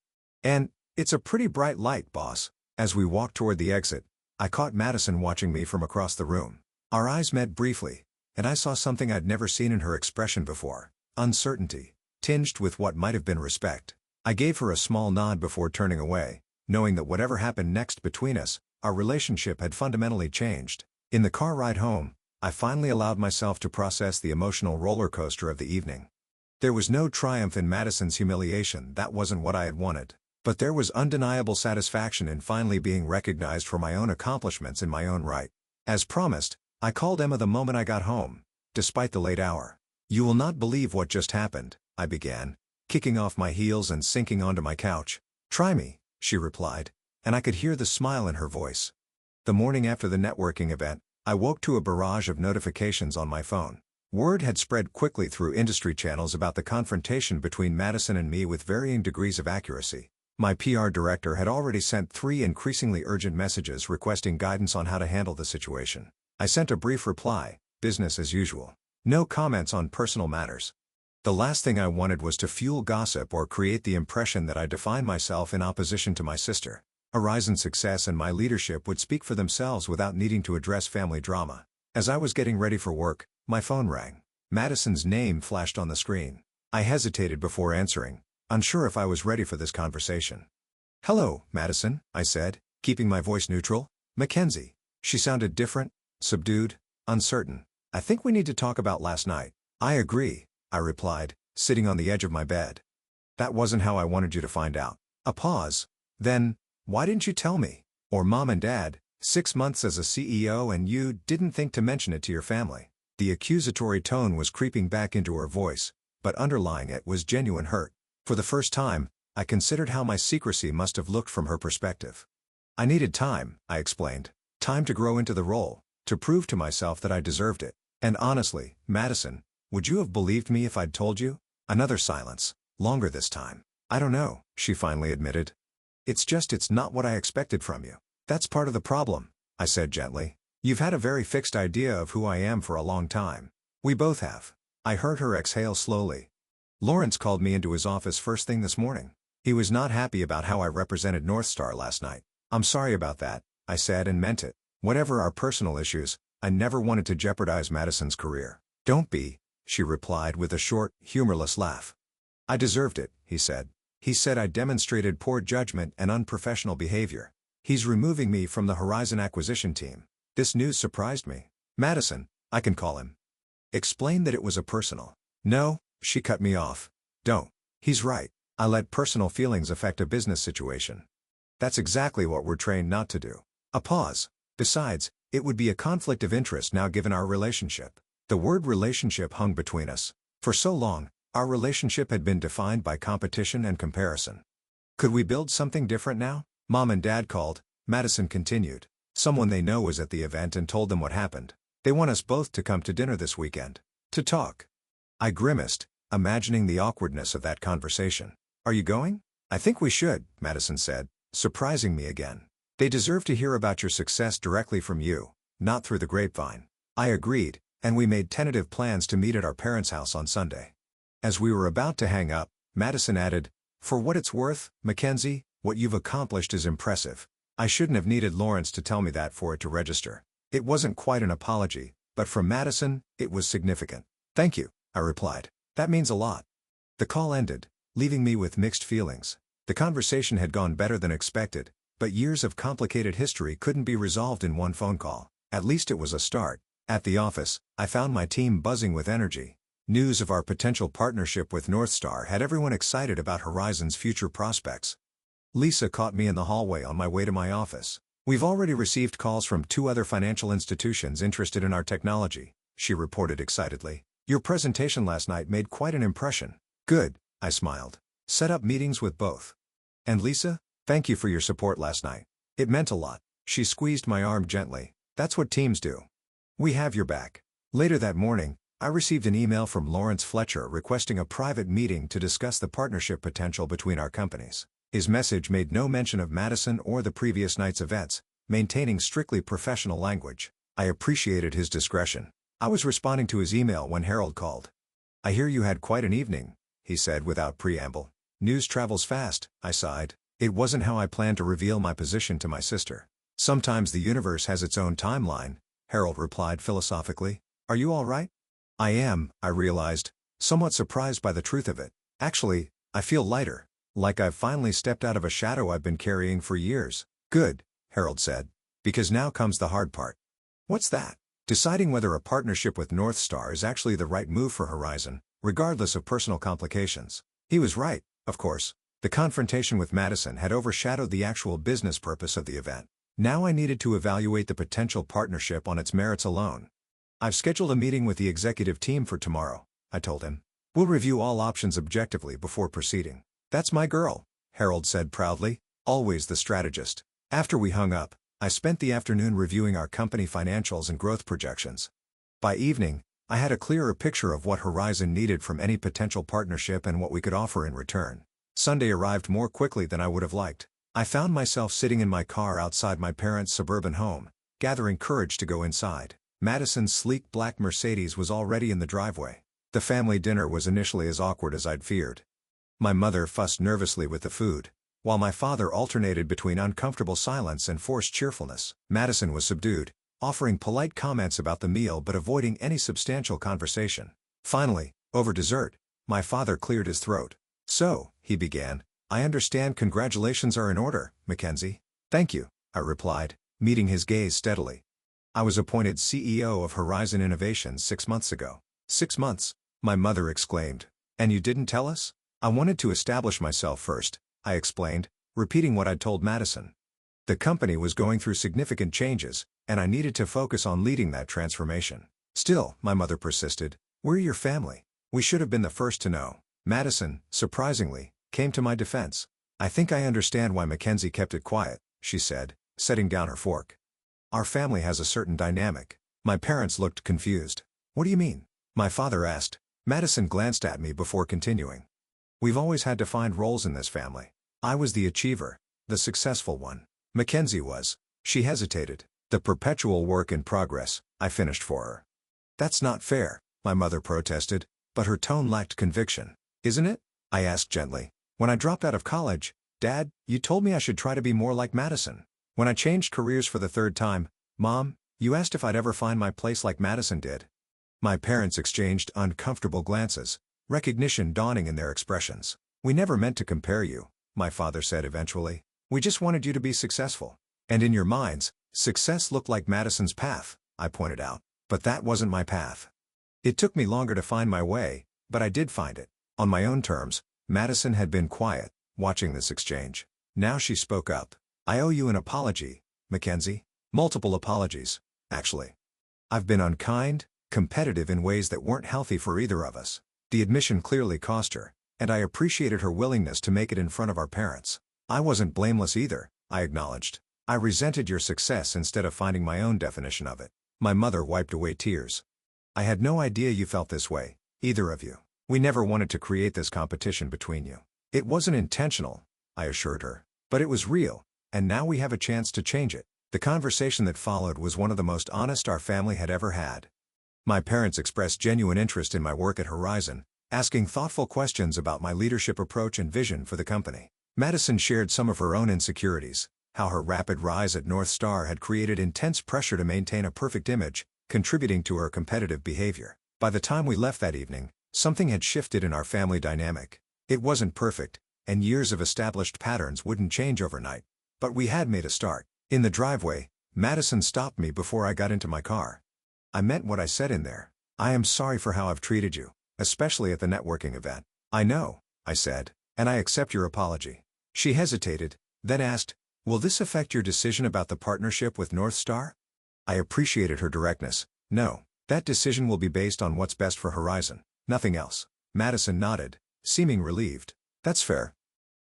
"And it's a pretty bright light, boss." As we walked toward the exit, I caught Madison watching me from across the room. Our eyes met briefly, and I saw something I'd never seen in her expression before: uncertainty, tinged with what might have been respect. I gave her a small nod before turning away, knowing that whatever happened next between us, our relationship had fundamentally changed. In the car ride home, I finally allowed myself to process the emotional roller coaster of the evening. There was no triumph in Madison's humiliation. That wasn't what I had wanted. But there was undeniable satisfaction in finally being recognized for my own accomplishments in my own right. As promised, I called Emma the moment I got home, despite the late hour. "You will not believe what just happened," I began, kicking off my heels and sinking onto my couch. "Try me," she replied, and I could hear the smile in her voice. The morning after the networking event, I woke to a barrage of notifications on my phone. Word had spread quickly through industry channels about the confrontation between Madison and me with varying degrees of accuracy. My PR director had already sent 3 increasingly urgent messages requesting guidance on how to handle the situation. I sent a brief reply, business as usual. No comments on personal matters. The last thing I wanted was to fuel gossip or create the impression that I defined myself in opposition to my sister. Horizon's success and my leadership would speak for themselves without needing to address family drama. As I was getting ready for work, my phone rang. Madison's name flashed on the screen. I hesitated before answering, unsure if I was ready for this conversation. "Hello, Madison," I said, keeping my voice neutral. "Mackenzie." She sounded different, subdued, uncertain. "I think we need to talk about last night." "I agree," I replied, sitting on the edge of my bed. "That wasn't how I wanted you to find out." A pause. "Then, why didn't you tell me? Or Mom and Dad? 6 months as a CEO and you didn't think to mention it to your family." The accusatory tone was creeping back into her voice, but underlying it was genuine hurt. For the first time, I considered how my secrecy must have looked from her perspective. "I needed time," I explained. "Time to grow into the role, to prove to myself that I deserved it. And honestly, Madison, would you have believed me if I'd told you?" Another silence, longer this time. "I don't know," she finally admitted. It's not what I expected from you." "That's part of the problem," I said gently. "You've had a very fixed idea of who I am for a long time." "We both have." I heard her exhale slowly. "Lawrence called me into his office first thing this morning. He was not happy about how I represented North Star last night." "I'm sorry about that," I said and meant it. Whatever our personal issues, I never wanted to jeopardize Madison's career. "Don't be," she replied with a short, humorless laugh. "I deserved it," he said. "He said I demonstrated poor judgment and unprofessional behavior. He's removing me from the Horizon acquisition team." This news surprised me. "Madison, I can call him." Explained that it was a personal. "No," she cut me off. "Don't. He's right. I let personal feelings affect a business situation." That's exactly what we're trained not to do. A pause. Besides, it would be a conflict of interest now given our relationship. The word relationship hung between us. For so long, our relationship had been defined by competition and comparison. Could we build something different now? Mom and Dad called, Madison continued. Someone they know was at the event and told them what happened. They want us both to come to dinner this weekend. To talk. I grimaced, imagining the awkwardness of that conversation. Are you going? I think we should, Madison said, surprising me again. They deserve to hear about your success directly from you, not through the grapevine. I agreed, and we made tentative plans to meet at our parents' house on Sunday. As we were about to hang up, Madison added, For what it's worth, Mackenzie, what you've accomplished is impressive. I shouldn't have needed Lawrence to tell me that for it to register. It wasn't quite an apology, but from Madison, it was significant. Thank you, I replied. That means a lot. The call ended, leaving me with mixed feelings. The conversation had gone better than expected, but years of complicated history couldn't be resolved in one phone call. At least it was a start. At the office, I found my team buzzing with energy. News of our potential partnership with Northstar had everyone excited about Horizon's future prospects. Lisa caught me in the hallway on my way to my office. We've already received calls from 2 other financial institutions interested in our technology, she reported excitedly. Your presentation last night made quite an impression. Good, I smiled. Set up meetings with both. And Lisa, thank you for your support last night. It meant a lot. She squeezed my arm gently. That's what teams do. We have your back. Later that morning, I received an email from Lawrence Fletcher requesting a private meeting to discuss the partnership potential between our companies. His message made no mention of Madison or the previous night's events, maintaining strictly professional language. I appreciated his discretion. I was responding to his email when Harold called. I hear you had quite an evening, he said without preamble. News travels fast, I sighed. It wasn't how I planned to reveal my position to my sister. Sometimes the universe has its own timeline, Harold replied philosophically. Are you all right? I am, I realized, somewhat surprised by the truth of it. Actually, I feel lighter, like I've finally stepped out of a shadow I've been carrying for years. Good, Harold said, because now comes the hard part. What's that? Deciding whether a partnership with Northstar is actually the right move for Horizon, regardless of personal complications. He was right, of course. The confrontation with Madison had overshadowed the actual business purpose of the event. Now I needed to evaluate the potential partnership on its merits alone. I've scheduled a meeting with the executive team for tomorrow, I told him. We'll review all options objectively before proceeding. That's my girl, Harold said proudly, always the strategist. After we hung up, I spent the afternoon reviewing our company financials and growth projections. By evening, I had a clearer picture of what Horizon needed from any potential partnership and what we could offer in return. Sunday arrived more quickly than I would have liked. I found myself sitting in my car outside my parents' suburban home, gathering courage to go inside. Madison's sleek black Mercedes was already in the driveway. The family dinner was initially as awkward as I'd feared. My mother fussed nervously with the food, while my father alternated between uncomfortable silence and forced cheerfulness. Madison was subdued, offering polite comments about the meal but avoiding any substantial conversation. Finally, over dessert, my father cleared his throat. So, he began, I understand congratulations are in order, Mackenzie. Thank you, I replied, meeting his gaze steadily. I was appointed CEO of Horizon Innovations 6 months ago. 6 months? My mother exclaimed. And you didn't tell us? I wanted to establish myself first, I explained, repeating what I'd told Madison. The company was going through significant changes, and I needed to focus on leading that transformation. Still, my mother persisted, we're your family. We should have been the first to know. Madison, surprisingly, came to my defense. I think I understand why Mackenzie kept it quiet, she said, setting down her fork. Our family has a certain dynamic. My parents looked confused. What do you mean? My father asked. Madison glanced at me before continuing. We've always had defined roles in this family. I was the achiever, the successful one. Mackenzie was. She hesitated. The perpetual work in progress, I finished for her. That's not fair, my mother protested, but her tone lacked conviction. Isn't it? I asked gently. When I dropped out of college, Dad, you told me I should try to be more like Madison. When I changed careers for the 3rd time, Mom, you asked if I'd ever find my place like Madison did. My parents exchanged uncomfortable glances, recognition dawning in their expressions. We never meant to compare you, my father said eventually. We just wanted you to be successful. And in your minds, success looked like Madison's path, I pointed out. But that wasn't my path. It took me longer to find my way, but I did find it. On my own terms. Madison had been quiet, watching this exchange. Now she spoke up. I owe you an apology, Mackenzie. Multiple apologies, actually. I've been unkind, competitive in ways that weren't healthy for either of us. The admission clearly cost her, and I appreciated her willingness to make it in front of our parents. I wasn't blameless either, I acknowledged. I resented your success instead of finding my own definition of it. My mother wiped away tears. I had no idea you felt this way, either of you. We never wanted to create this competition between you. It wasn't intentional, I assured her. But it was real, and now we have a chance to change it. The conversation that followed was one of the most honest our family had ever had. My parents expressed genuine interest in my work at Horizon, asking thoughtful questions about my leadership approach and vision for the company. Madison shared some of her own insecurities, how her rapid rise at North Star had created intense pressure to maintain a perfect image, contributing to her competitive behavior. By the time we left that evening, something had shifted in our family dynamic. It wasn't perfect, and years of established patterns wouldn't change overnight. But we had made a start. In the driveway, Madison stopped me before I got into my car. I meant what I said in there. I am sorry for how I've treated you, especially at the networking event. I know, I said, and I accept your apology. She hesitated, then asked, will this affect your decision about the partnership with North Star? I appreciated her directness. No, that decision will be based on what's best for Horizon, nothing else. Madison nodded, seeming relieved. That's fair.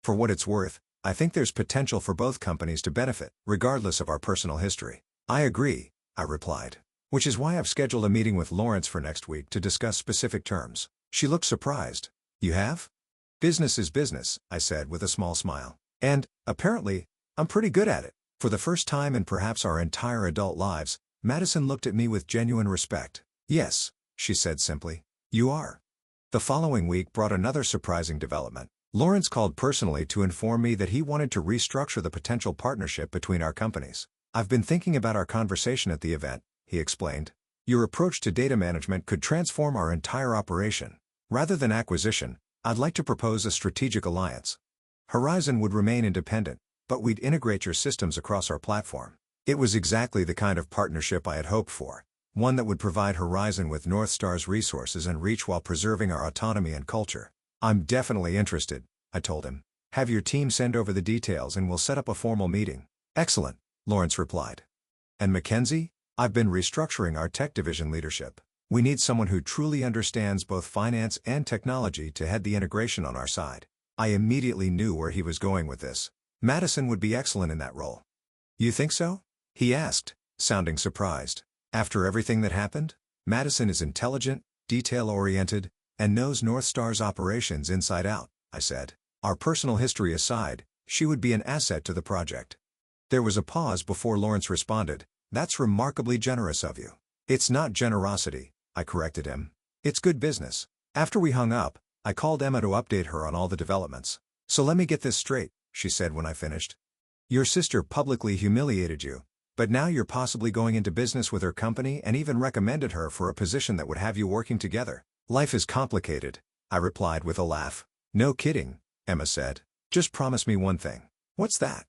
For what it's worth, I think there's potential for both companies to benefit, regardless of our personal history. I agree, I replied. Which is why I've scheduled a meeting with Lawrence for next week to discuss specific terms. She looked surprised. You have? Business is business, I said with a small smile. And, apparently, I'm pretty good at it. For the first time in perhaps our entire adult lives, Madison looked at me with genuine respect. Yes, she said simply. You are. The following week brought another surprising development. Lawrence called personally to inform me that he wanted to restructure the potential partnership between our companies. I've been thinking about our conversation at the event, he explained. Your approach to data management could transform our entire operation. Rather than acquisition, I'd like to propose a strategic alliance. Horizon would remain independent, but we'd integrate your systems across our platform. It was exactly the kind of partnership I had hoped for, one that would provide Horizon with North Star's resources and reach while preserving our autonomy and culture. I'm definitely interested, I told him. Have your team send over the details and we'll set up a formal meeting. Excellent, Lawrence replied. And Mackenzie, I've been restructuring our tech division leadership. We need someone who truly understands both finance and technology to head the integration on our side. I immediately knew where he was going with this. Madison would be excellent in that role. You think so? He asked, sounding surprised. After everything that happened, Madison is intelligent, detail-oriented, and knows North Star's operations inside out, I said. Our personal history aside, she would be an asset to the project. There was a pause before Lawrence responded. That's remarkably generous of you. It's not generosity, I corrected him. It's good business. After we hung up, I called Emma to update her on all the developments. So let me get this straight, she said when I finished. Your sister publicly humiliated you, but now you're possibly going into business with her company and even recommended her for a position that would have you working together. Life is complicated, I replied with a laugh. No kidding, Emma said. Just promise me one thing. What's that?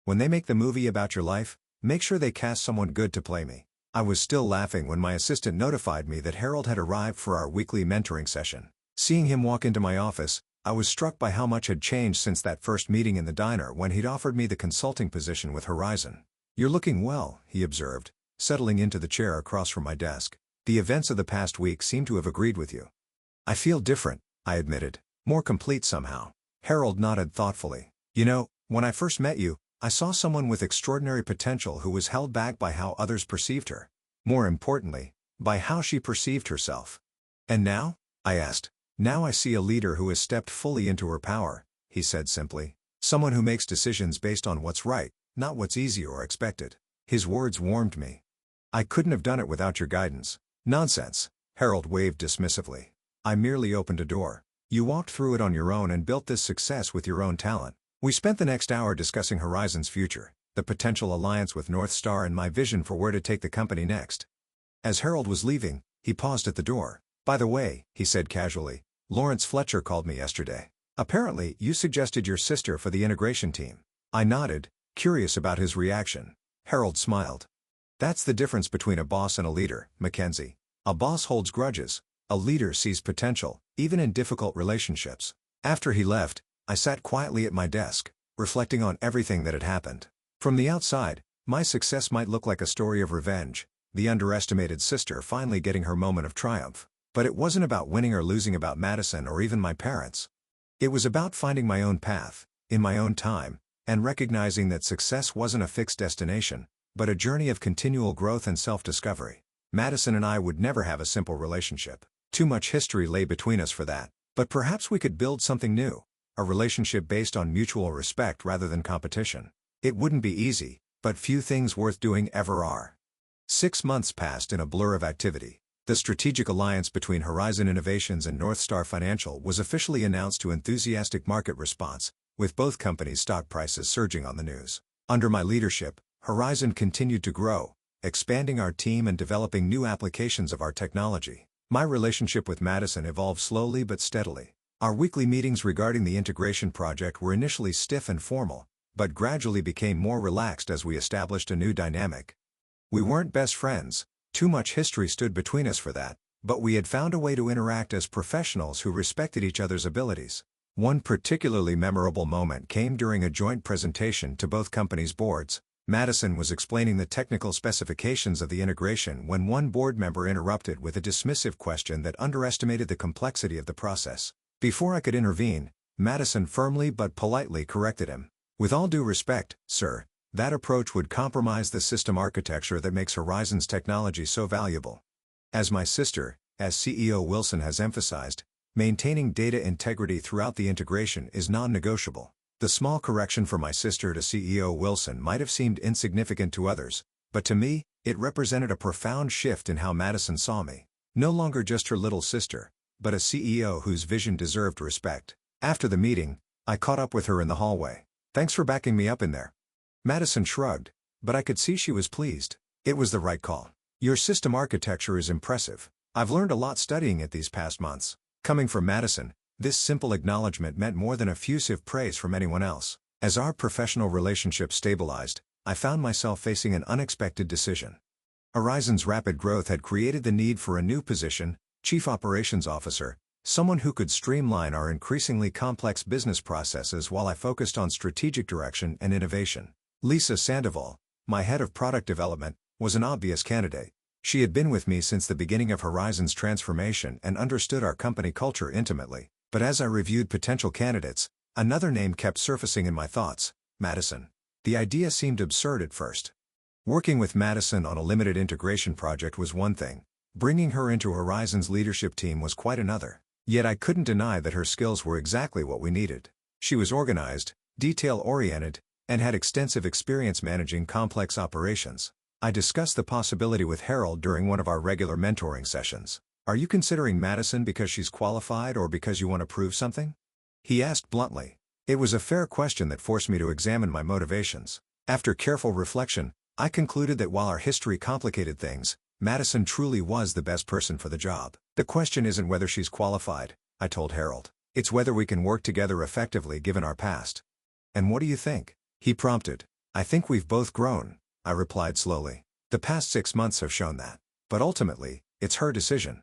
When they make the movie about your life, make sure they cast someone good to play me. I was still laughing when my assistant notified me that Harold had arrived for our weekly mentoring session. Seeing him walk into my office, I was struck by how much had changed since that first meeting in the diner when he'd offered me the consulting position with Horizon. You're looking well, he observed, settling into the chair across from my desk. The events of the past week seem to have agreed with you. I feel different, I admitted. More complete somehow. Harold nodded thoughtfully. You know, when I first met you, I saw someone with extraordinary potential who was held back by how others perceived her. More importantly, by how she perceived herself. And now? I asked. Now I see a leader who has stepped fully into her power, he said simply. Someone who makes decisions based on what's right, not what's easy or expected. His words warmed me. I couldn't have done it without your guidance. Nonsense, Harold waved dismissively. I merely opened a door. You walked through it on your own and built this success with your own talent. We spent the next hour discussing Horizon's future, the potential alliance with North Star and my vision for where to take the company next. As Harold was leaving, he paused at the door. By the way, he said casually, Lawrence Fletcher called me yesterday. Apparently, you suggested your sister for the integration team. I nodded, curious about his reaction. Harold smiled. That's the difference between a boss and a leader, Mackenzie. A boss holds grudges. A leader sees potential, even in difficult relationships. After he left, I sat quietly at my desk, reflecting on everything that had happened. From the outside, my success might look like a story of revenge, the underestimated sister finally getting her moment of triumph. But it wasn't about winning or losing about Madison or even my parents. It was about finding my own path, in my own time, and recognizing that success wasn't a fixed destination, but a journey of continual growth and self-discovery. Madison and I would never have a simple relationship. Too much history lay between us for that. But perhaps we could build something new, a relationship based on mutual respect rather than competition. It wouldn't be easy, but few things worth doing ever are. 6 months passed in a blur of activity. The strategic alliance between Horizon Innovations and Northstar Financial was officially announced to enthusiastic market response, with both companies' stock prices surging on the news. Under my leadership, Horizon continued to grow, expanding our team and developing new applications of our technology. My relationship with Madison evolved slowly but steadily. Our weekly meetings regarding the integration project were initially stiff and formal, but gradually became more relaxed as we established a new dynamic. We weren't best friends. Too much history stood between us for that, but we had found a way to interact as professionals who respected each other's abilities. One particularly memorable moment came during a joint presentation to both companies' boards. Madison was explaining the technical specifications of the integration when one board member interrupted with a dismissive question that underestimated the complexity of the process. Before I could intervene, Madison firmly but politely corrected him. "With all due respect, sir, that approach would compromise the system architecture that makes Horizon's technology so valuable. As my sister, as CEO Wilson has emphasized, maintaining data integrity throughout the integration is non-negotiable." The small correction from my sister to CEO Wilson might have seemed insignificant to others, but to me, it represented a profound shift in how Madison saw me. No longer just her little sister, but a CEO whose vision deserved respect. After the meeting, I caught up with her in the hallway. "Thanks for backing me up in there." Madison shrugged, but I could see she was pleased. It was the right call. "Your system architecture is impressive. I've learned a lot studying it these past months." Coming from Madison, this simple acknowledgement meant more than effusive praise from anyone else. As our professional relationship stabilized, I found myself facing an unexpected decision. Horizon's rapid growth had created the need for a new position, Chief Operations Officer, someone who could streamline our increasingly complex business processes while I focused on strategic direction and innovation. Lisa Sandoval, my head of product development, was an obvious candidate. She had been with me since the beginning of Horizon's transformation and understood our company culture intimately. But as I reviewed potential candidates, another name kept surfacing in my thoughts: Madison. The idea seemed absurd at first. Working with Madison on a limited integration project was one thing. Bringing her into Horizon's leadership team was quite another. Yet I couldn't deny that her skills were exactly what we needed. She was organized, detail-oriented, and had extensive experience managing complex operations. I discussed the possibility with Harold during one of our regular mentoring sessions. "Are you considering Madison because she's qualified or because you want to prove something?" he asked bluntly. It was a fair question that forced me to examine my motivations. After careful reflection, I concluded that while our history complicated things, Madison truly was the best person for the job. "The question isn't whether she's qualified," I told Harold. "It's whether we can work together effectively given our past." "And what do you think?" he prompted. "I think we've both grown," I replied slowly. "The past 6 months have shown that. But ultimately, it's her decision."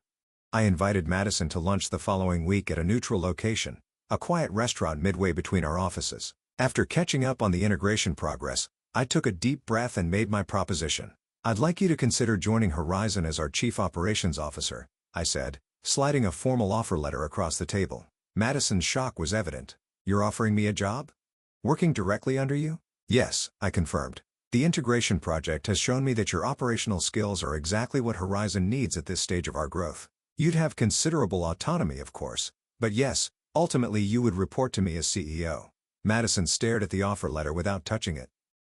I invited Madison to lunch the following week at a neutral location, a quiet restaurant midway between our offices. After catching up on the integration progress, I took a deep breath and made my proposition. "I'd like you to consider joining Horizon as our Chief Operations Officer," I said, sliding a formal offer letter across the table. Madison's shock was evident. "You're offering me a job? Working directly under you?" "Yes," I confirmed. "The integration project has shown me that your operational skills are exactly what Horizon needs at this stage of our growth. You'd have considerable autonomy, of course, but yes, ultimately you would report to me as CEO." Madison stared at the offer letter without touching it.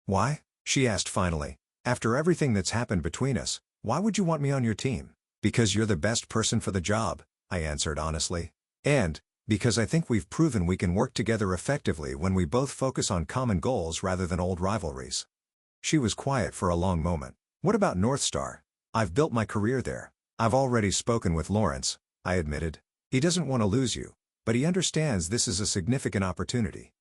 "Why?" she asked finally. "After everything that's happened between us, why would you want me on your team?" "Because you're the best person for the job," I answered honestly. "And because I think we've proven we can work together effectively when we both focus on common goals rather than old rivalries." She was quiet for a long moment. "What about Northstar? I've built my career there." "I've already spoken with Lawrence," I admitted. "He doesn't want to lose you, but he understands this is a significant opportunity.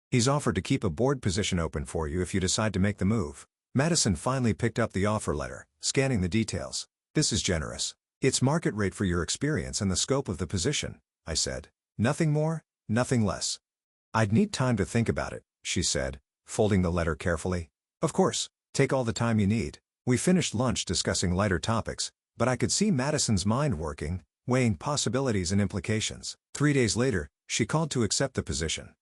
He's offered to keep a board position open for you if you decide to make the move." Madison finally picked up the offer letter, scanning the details. "This is generous. It's market rate for your experience and the scope of the position," I said. "Nothing more, nothing less." "I'd need time to think about it," she said, folding the letter carefully. Of course, take all the time you need. We finished lunch discussing lighter topics, but I could see Madison's mind working, weighing possibilities and implications. 3 days later, she called to accept the position.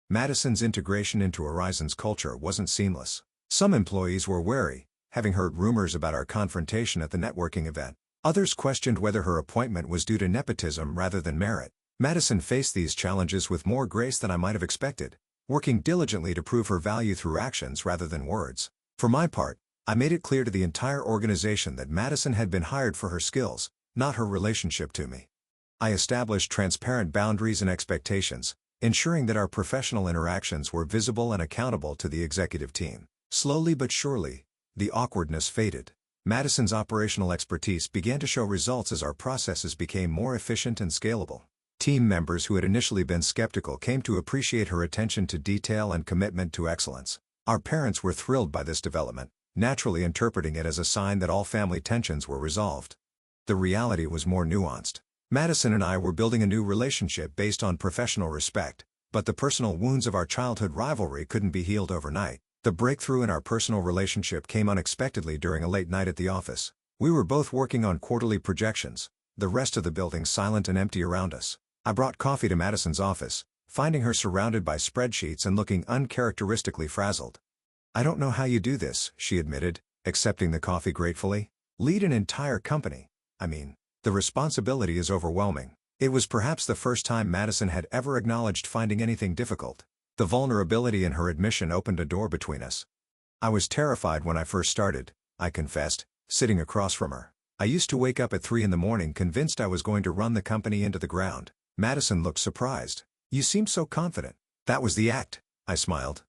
Madison's integration into Horizon's culture wasn't seamless. Some employees were wary, having heard rumors about our confrontation at the networking event. Others questioned whether her appointment was due to nepotism rather than merit. Madison faced these challenges with more grace than I might have expected, working diligently to prove her value through actions rather than words. For my part, I made it clear to the entire organization that Madison had been hired for her skills, not her relationship to me. I established transparent boundaries and expectations, ensuring that our professional interactions were visible and accountable to the executive team. Slowly but surely, the awkwardness faded. Madison's operational expertise began to show results as our processes became more efficient and scalable. Team members who had initially been skeptical came to appreciate her attention to detail and commitment to excellence. Our parents were thrilled by this development, naturally interpreting it as a sign that all family tensions were resolved. The reality was more nuanced. Madison and I were building a new relationship based on professional respect, but the personal wounds of our childhood rivalry couldn't be healed overnight. The breakthrough in our personal relationship came unexpectedly during a late night at the office. We were both working on quarterly projections, the rest of the building silent and empty around us. I brought coffee to Madison's office, finding her surrounded by spreadsheets and looking uncharacteristically frazzled. "I don't know how you do this," she admitted, accepting the coffee gratefully. "Lead an entire company. The responsibility is overwhelming." It was perhaps the first time Madison had ever acknowledged finding anything difficult. The vulnerability in her admission opened a door between us. "I was terrified when I first started," I confessed, sitting across from her. "I used to wake up at 3 in the morning convinced I was going to run the company into the ground." Madison looked surprised. "You seem so confident." "That was the act," I smiled.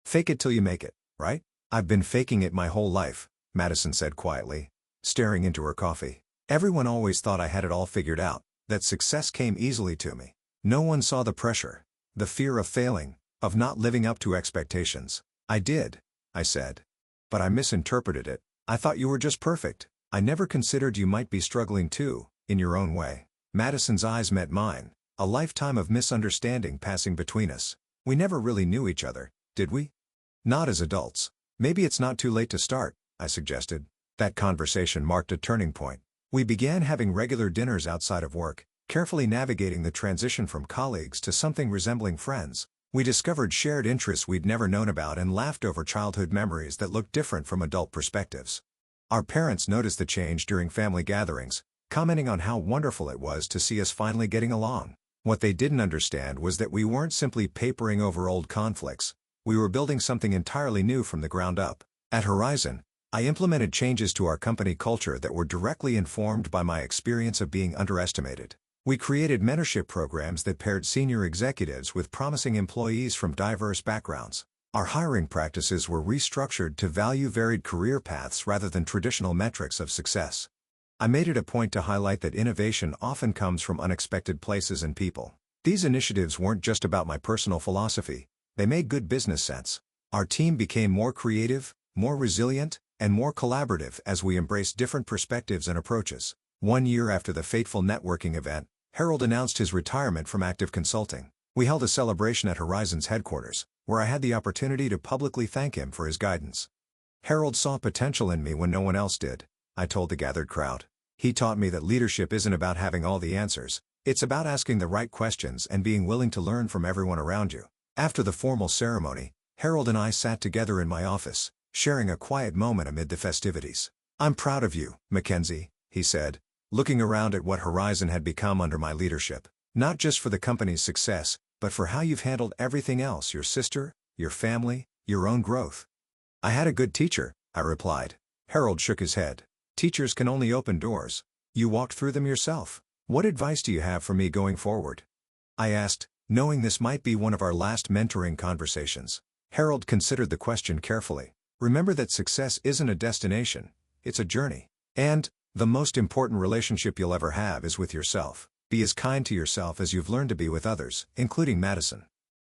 "Fake it till you make it, right?" "I've been faking it my whole life," Madison said quietly, staring into her coffee. "Everyone always thought I had it all figured out, that success came easily to me. No one saw the pressure, the fear of failing, of not living up to expectations." "I did," I said. "But I misinterpreted it. I thought you were just perfect. I never considered you might be struggling too, in your own way." Madison's eyes met mine, a lifetime of misunderstanding passing between us. "We never really knew each other, did we?" "Not as adults. Maybe it's not too late to start," I suggested. That conversation marked a turning point. We began having regular dinners outside of work, carefully navigating the transition from colleagues to something resembling friends. We discovered shared interests we'd never known about and laughed over childhood memories that looked different from adult perspectives. Our parents noticed the change during family gatherings, commenting on how wonderful it was to see us finally getting along. What they didn't understand was that we weren't simply papering over old conflicts. We were building something entirely new from the ground up. At Horizon, I implemented changes to our company culture that were directly informed by my experience of being underestimated. We created mentorship programs that paired senior executives with promising employees from diverse backgrounds. Our hiring practices were restructured to value varied career paths rather than traditional metrics of success. I made it a point to highlight that innovation often comes from unexpected places and people. These initiatives weren't just about my personal philosophy, they made good business sense. Our team became more creative, more resilient, and more collaborative as we embraced different perspectives and approaches. 1 year after the fateful networking event, Harold announced his retirement from active consulting. We held a celebration at Horizon's headquarters, where I had the opportunity to publicly thank him for his guidance. "Harold saw potential in me when no one else did," I told the gathered crowd. "He taught me that leadership isn't about having all the answers, it's about asking the right questions and being willing to learn from everyone around you." After the formal ceremony, Harold and I sat together in my office, sharing a quiet moment amid the festivities. "I'm proud of you, Mackenzie," he said, looking around at what Horizon had become under my leadership. "Not just for the company's success, but for how you've handled everything else: your sister, your family, your own growth." "I had a good teacher," I replied. Harold shook his head. "Teachers can only open doors. You walked through them yourself. What advice do you have for me going forward?" I asked, knowing this might be one of our last mentoring conversations. Harold considered the question carefully. "Remember that success isn't a destination, it's a journey. And the most important relationship you'll ever have is with yourself. Be as kind to yourself as you've learned to be with others, including Madison."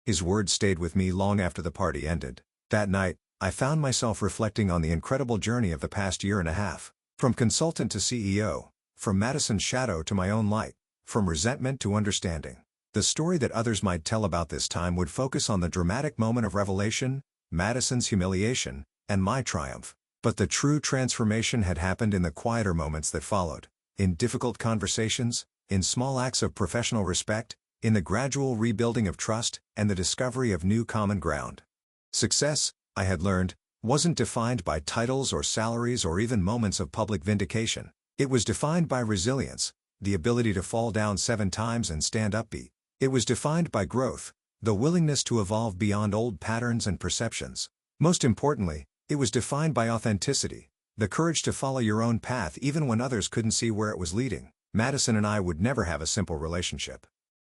His words stayed with me long after the party ended. That night, I found myself reflecting on the incredible journey of the past year and a half. From consultant to CEO, from Madison's shadow to my own light, from resentment to understanding. The story that others might tell about this time would focus on the dramatic moment of revelation, Madison's humiliation, and my triumph. But the true transformation had happened in the quieter moments that followed. In difficult conversations, in small acts of professional respect, in the gradual rebuilding of trust, and the discovery of new common ground. Success, I had learned, wasn't defined by titles or salaries or even moments of public vindication. It was defined by resilience, the ability to fall down 7 times and stand up. It was defined by growth, the willingness to evolve beyond old patterns and perceptions. Most importantly, it was defined by authenticity, the courage to follow your own path even when others couldn't see where it was leading. Madison and I would never have a simple relationship.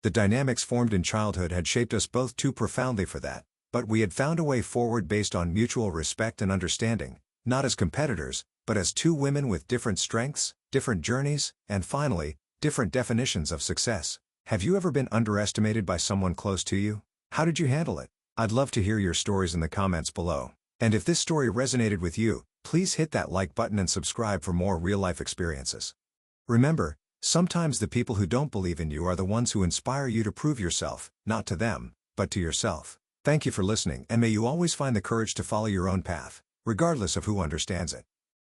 The dynamics formed in childhood had shaped us both too profoundly for that, but we had found a way forward based on mutual respect and understanding, not as competitors, but as 2 women with different strengths, different journeys, and finally, different definitions of success. Have you ever been underestimated by someone close to you? How did you handle it? I'd love to hear your stories in the comments below. And if this story resonated with you, please hit that like button and subscribe for more real-life experiences. Remember, sometimes the people who don't believe in you are the ones who inspire you to prove yourself, not to them, but to yourself. Thank you for listening, and may you always find the courage to follow your own path, regardless of who understands it.